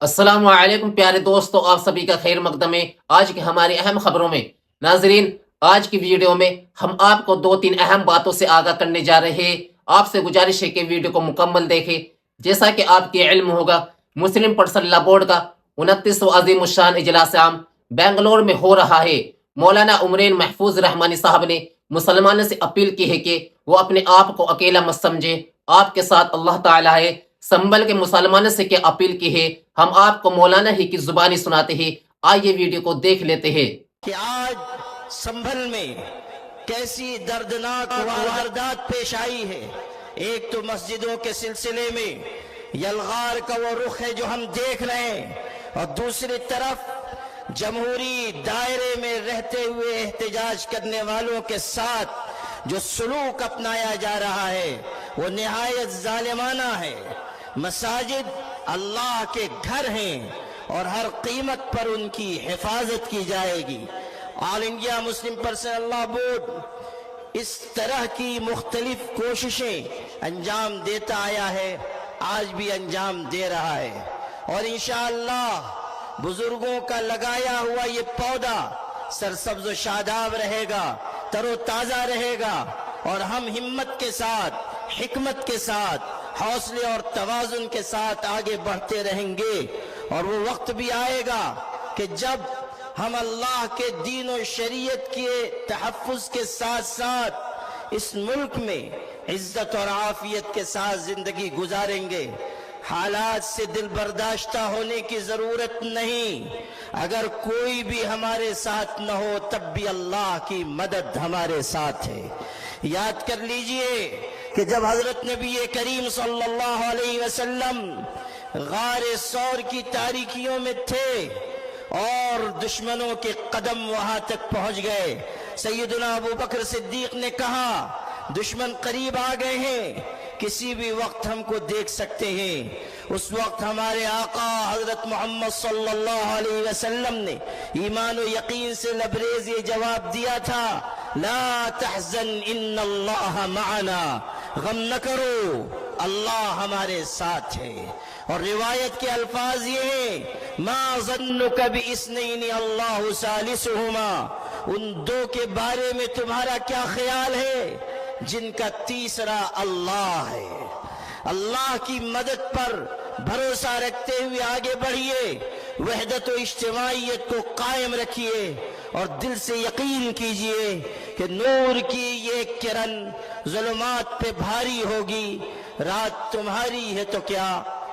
अस्सलाम वालेकुम प्यारे दोस्तों, आप सभी का खैर मकदम है। आज की हमारी अहम खबरों में नाजरीन, आज की वीडियो में हम आपको दो तीन अहम बातों से आगाह करने जा रहे हैं। आपसे गुजारिश है कि वीडियो को मुकम्मल देखें। जैसा कि आपके इल्म होगा, मुस्लिम पर्सनल बोर्ड का 29वां अजीम शान इजलास आम बेंगलोर में हो रहा है। मौलाना उमरैन महफूज रहमानी साहब ने मुसलमानों से अपील की है कि वो अपने आप को अकेला मत समझे, आपके साथ अल्लाह ताला है। संभल के मुसलमानों से क्या अपील की है, हम आपको मौलाना ही की जुबानी सुनाते हैं। आइए वीडियो को देख लेते हैं कि आज संभल में कैसी दर्दनाक वारदात पेश आई है। एक तो मस्जिदों के सिलसिले में यलगार का वो रुख है जो हम देख रहे हैं, और दूसरी तरफ जमहूरी दायरे में रहते हुए एहतजाज करने वालों के साथ जो सलूक अपनाया जा रहा है वो निहायत जालिमाना है। मसाजिद अल्लाह के घर हैं और हर कीमत पर उनकी हिफाजत की जाएगी। All India Muslim personal law board इस तरह की मुख्तलिफ कोशिशें अंजाम देता आया है, आज भी अंजाम दे रहा है, और इंशाअल्लाह बुजुर्गों का लगाया हुआ ये पौधा सरसब्ज शादाब रहेगा, तरोताजा रहेगा, और हम हिम्मत के साथ, हिकमत के साथ, हौसले और तवाजुन के साथ आगे बढ़ते रहेंगे। और वो वक्त भी आएगा कि जब हम अल्लाह के दीन और शरीयत के तहफ़्फ़ुज़ के साथ साथ इस मुल्क में इज्जत और आफियत के साथ जिंदगी गुजारेंगे। हालात से दिल बर्दाश्ता होने की जरूरत नहीं। अगर कोई भी हमारे साथ न हो तब भी अल्लाह की मदद हमारे साथ है। याद कर लीजिए कि जब हजरत नबी करीम सल्लल्लाहु अलैहि वसल्लम गारे सौर की तारीकियों में थे और दुश्मनों के कदम वहां तक पहुंच गए, सैयदना अबू बकर सिद्दीक ने कहा दुश्मन करीब आ गए हैं, किसी भी वक्त हमको देख सकते हैं। उस वक्त हमारे आका हजरत मोहम्मद सल्लल्लाहु अलैहि वसल्लम ने ईमान और यकीन से लबरेज ये जवाब दिया था, ला तहज़न इन्नल्लाह मअना, गम न करो, अल्लाह हमारे साथ है। और रिवायत के अल्फाज ये हैं, मा ज़न्नुका बिइस्नैनि अल्लाहु सालिसुहुमा, उन दो के बारे में तुम्हारा क्या ख्याल है जिनका तीसरा अल्लाह है। अल्लाह की मदद पर भरोसा रखते हुए आगे बढ़िए, वहदत और इज्तिमाइयत को कायम रखिए, और दिल से यकीन कीजिए कि नूर की ये किरण ज़ुल्मात पे भारी होगी। रात तुम्हारी है तो क्या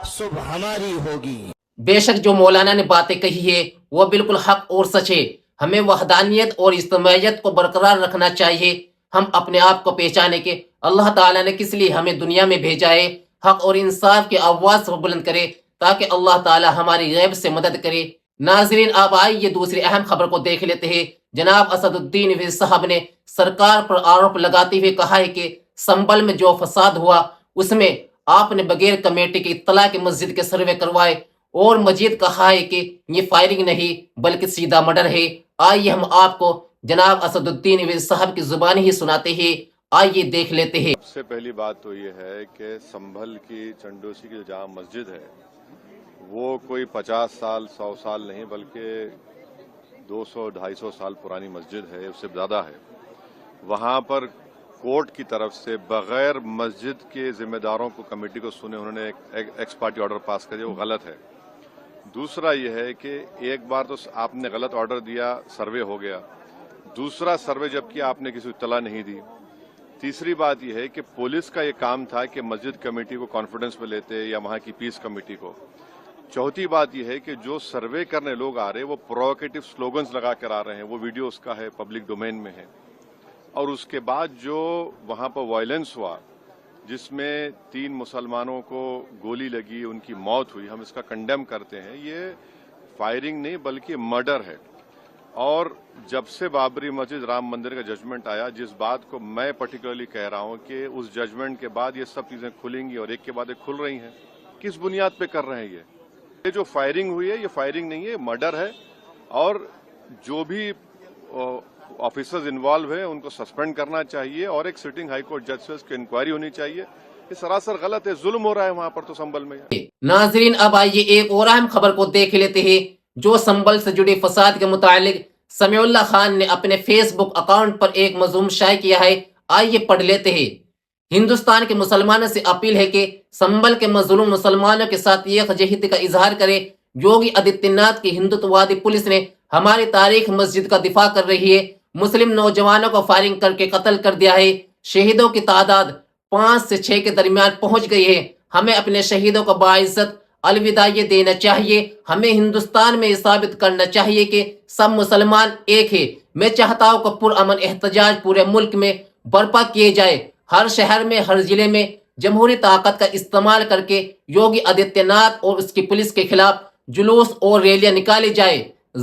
सुबह हमारी होगी। बेशक जो मौलाना ने बातें कही है वो बिल्कुल हक और सच है। हमें वहदानियत और इज्तिमाइयत को बरकरार रखना चाहिए। हम अपने आप को पहचाने के अल्लाह ताला ने किस लिए हमें दुनिया में भेजा है, हक और इंसाफ की आवाज को बुलंद करे ताकि अल्लाह ताला हमारी गैब से मदद करे। नाजरीन, अब आइए दूसरी अहम खबर को देख लेते हैं। जनाब असदुद्दीन अवीज़ साहब ने सरकार पर आरोप लगाते हुए कहा है कि संभल में जो फसाद हुआ उसमें आपने बगैर कमेटी की इत्तला के मस्जिद के सर्वे करवाए, और मजीद कहा है कि ये फायरिंग नहीं बल्कि सीधा मर्डर है। आइए हम आपको जनाब असदुद्दीन अवीज़ साहब की जुबानी ही सुनाते हैं, आइए देख लेते हैं। सबसे पहली बात तो ये है कि संभल की चंडोसी की जो जामा मस्जिद है वो कोई 50 साल 100 साल नहीं बल्कि 200-250 साल पुरानी मस्जिद है, उससे ज़्यादा है। वहाँ पर कोर्ट की तरफ से बगैर मस्जिद के जिम्मेदारों को, कमेटी को सुने उन्होंने एक एक्स पार्टी ऑर्डर पास कर दिया, वो गलत है। दूसरा ये है कि एक बार तो आपने गलत ऑर्डर दिया, सर्वे हो गया, दूसरा सर्वे जब किया आपने किसी को इत्तला नहीं दी। तीसरी बात यह है कि पुलिस का ये काम था कि मस्जिद कमेटी को कॉन्फिडेंस में लेते या वहाँ की पीस कमेटी को। चौथी बात यह है कि जो सर्वे करने लोग आ रहे हैं वो प्रोवोकेटिव स्लोगन्स लगा कर आ रहे हैं, वो वीडियो उसका है, पब्लिक डोमेन में है। और उसके बाद जो वहाँ पर वायलेंस हुआ जिसमें 3 मुसलमानों को गोली लगी, उनकी मौत हुई, हम इसका कंडेम करते हैं। ये फायरिंग नहीं बल्कि मर्डर है। और जब से बाबरी मस्जिद राम मंदिर का जजमेंट आया, जिस बात को मैं पर्टिकुलरली कह रहा हूं कि उस जजमेंट के बाद ये सब चीजें खुलेंगी और एक के बाद एक खुल रही हैं, किस बुनियाद पे कर रहे हैं ये जो फायरिंग हुई है ये फायरिंग नहीं है, मर्डर है। और जो भी ऑफिसर्स इन्वॉल्व हैं उनको सस्पेंड करना चाहिए और एक सिटिंग हाईकोर्ट जज से उसकी इंक्वायरी होनी चाहिए। یہ سراسر غلط ہے، ظلم ہو رہا ہے وہاں پر تو سنبھل میں۔ ناظرین اب آئیے ایک اور اہم خبر کو دیکھ لیتے ہیں جو سنبھل سے جڑے فساد کے متعلق سمیع اللہ خان نے اپنے فیس بک اکاؤنٹ پر ایک مضمون شائع کیا ہے۔ آئیے پڑھ لیتے ہیں۔ ہندوستان کے مسلمانوں سے اپیل ہے کہ سنبھل کے مظلوم مسلمانوں کے ساتھ یکجہتی کا اظہار کرے۔ یوگی آدتیہ ناتھ کی ہندوتوادی پولیس نے ہماری تاریخ مسجد کا دفاع کر رہی ہے، مسلم نوجوانوں کو فائرنگ کر کے قتل کر دیا ہے۔ شہیدوں کی تعداد 5 سے 6 کے درمیان پہنچ گئی ہے۔ ہمیں اپنے شہیدوں کو باعزت الوداعی دینا چاہیے۔ ہمیں ہندوستان میں یہ ثابت کرنا چاہیے کہ سب مسلمان ایک ہے۔ میں چاہتا ہوں کہ پرامن احتجاج پورے ملک میں برپا کیے جائے۔ ہر شہر میں، ہر ضلع میں جمہوری طاقت کا استعمال کر کے یوگی آدتیہ ناتھ اور اس کی پولیس کے خلاف جلوس اور ریلیاں نکالی جائے۔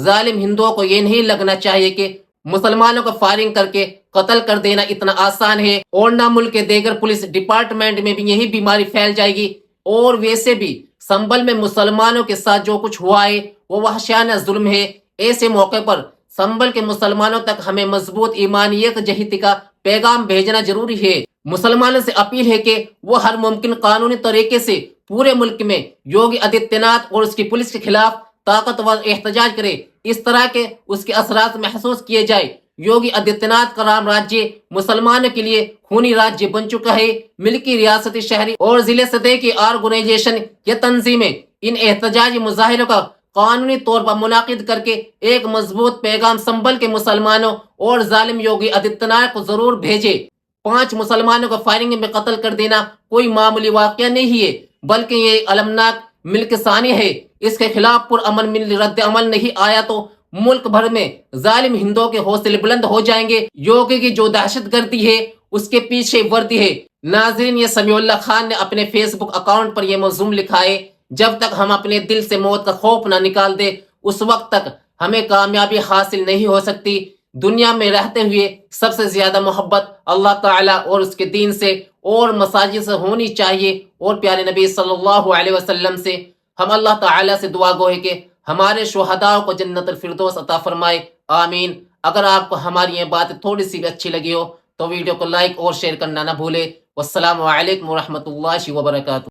ظالم ہندوؤں کو یہ نہیں لگنا چاہیے کہ مسلمانوں کو فائرنگ کر کے قتل کر دینا اتنا آسان ہے، اور نہ ملک کے دیگر پولیس ڈپارٹمنٹ میں بھی یہی بیماری پھیل جائے گی۔ اور ویسے بھی سنبھل میں مسلمانوں کے ساتھ جو کچھ ہوا ہے وہ وحشیانہ ظلم ہے۔ ایسے موقع پر سنبھل کے مسلمانوں تک ہمیں مضبوط ایمانی یکجہتی کا پیغام بھیجنا ضروری ہے۔ مسلمانوں سے اپیل ہے کہ وہ ہر ممکن قانونی طریقے سے پورے ملک میں یوگی آدتیہ ناتھ اور اس کی پولیس کے خلاف طاقتور احتجاج کرے، اس طرح کے اس کے اثرات محسوس کیے جائے۔ یوگی آدتیہ ناتھ کا رام راجیہ مسلمانوں کے لیے خونی راجیہ بن چکا ہے۔ ملکی، ریاستی، شہری اور ضلع سطح کی آرگنائزیشن یا تنظیمیں ان احتجاجی مظاہروں کا قانونی طور پر منعقد کر کے ایک مضبوط پیغام سنبھل کے مسلمانوں اور ظالم یوگی آدتیہ ناتھ کو ضرور بھیجے۔ 5 مسلمانوں کو فائرنگ میں قتل کر دینا کوئی معمولی واقعہ نہیں ہے، بلکہ یہ المناک ملک ثانی ہے۔ اس کے خلاف پرامن ملی رد عمل نہیں آیا تو ملک بھر میں ظالم ہندوؤں کے حوصلے بلند ہو جائیں گے۔ یوگی کی جو دہشت گردی ہے اس کے پیچھے وردی ہے۔ ناظرین، یہ سمیع اللہ خان نے اپنے فیس بک اکاؤنٹ پر یہ مضمون لکھا ہے، جب تک ہم اپنے دل سے موت کا خوف نہ نکال دے اس وقت تک ہمیں کامیابی حاصل نہیں ہو سکتی۔ دنیا میں رہتے ہوئے سب سے زیادہ محبت اللہ تعالیٰ اور اس کے دین سے اور مساجد سے ہونی چاہیے، اور پیارے نبی صلی اللہ علیہ وسلم سے۔ ہم اللہ تعالیٰ سے دعا گو ہے کہ ہمارے شہداء کو جنت الفردوس عطا فرمائے، آمین۔ اگر آپ کو ہماری یہ بات تھوڑی سی بھی اچھی لگی ہو تو ویڈیو کو لائک اور شیئر کرنا نہ بھولے۔ والسلام علیکم ورحمۃ اللہ وبرکاتہ۔